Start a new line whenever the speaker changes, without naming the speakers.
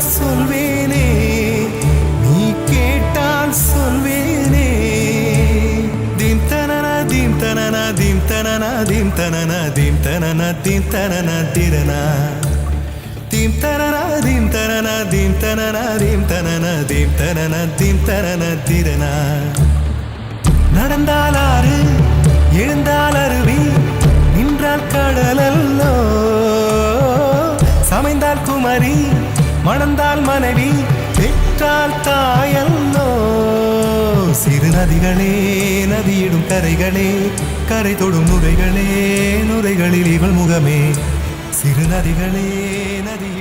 சொல்வேனே நீ கேட்டால் சொல்வேனே தீம் தனனா தீம் தனனா தீம் தனனா தீம் தனனா தீம் தனனா தீம் தனனா திரனா தீம் தனனா தீம் தனனா தீம் தனனா தீம் தனனா தீம் தனனா தீம் தனனா திரனா நடந்தால் ஆறு எழுந்தால் அருவி நின்றால் கடலல்லோ சமைந்தால் குமரி மணந்தால் மனைவி பெற்றால் தாயல்லோ சிறு நதிகளே நதியிடும் கரைகளே கரை தொடும் நுரைகளே நுரைகளில் இவள் முகமே சிறு நதிகளே நதி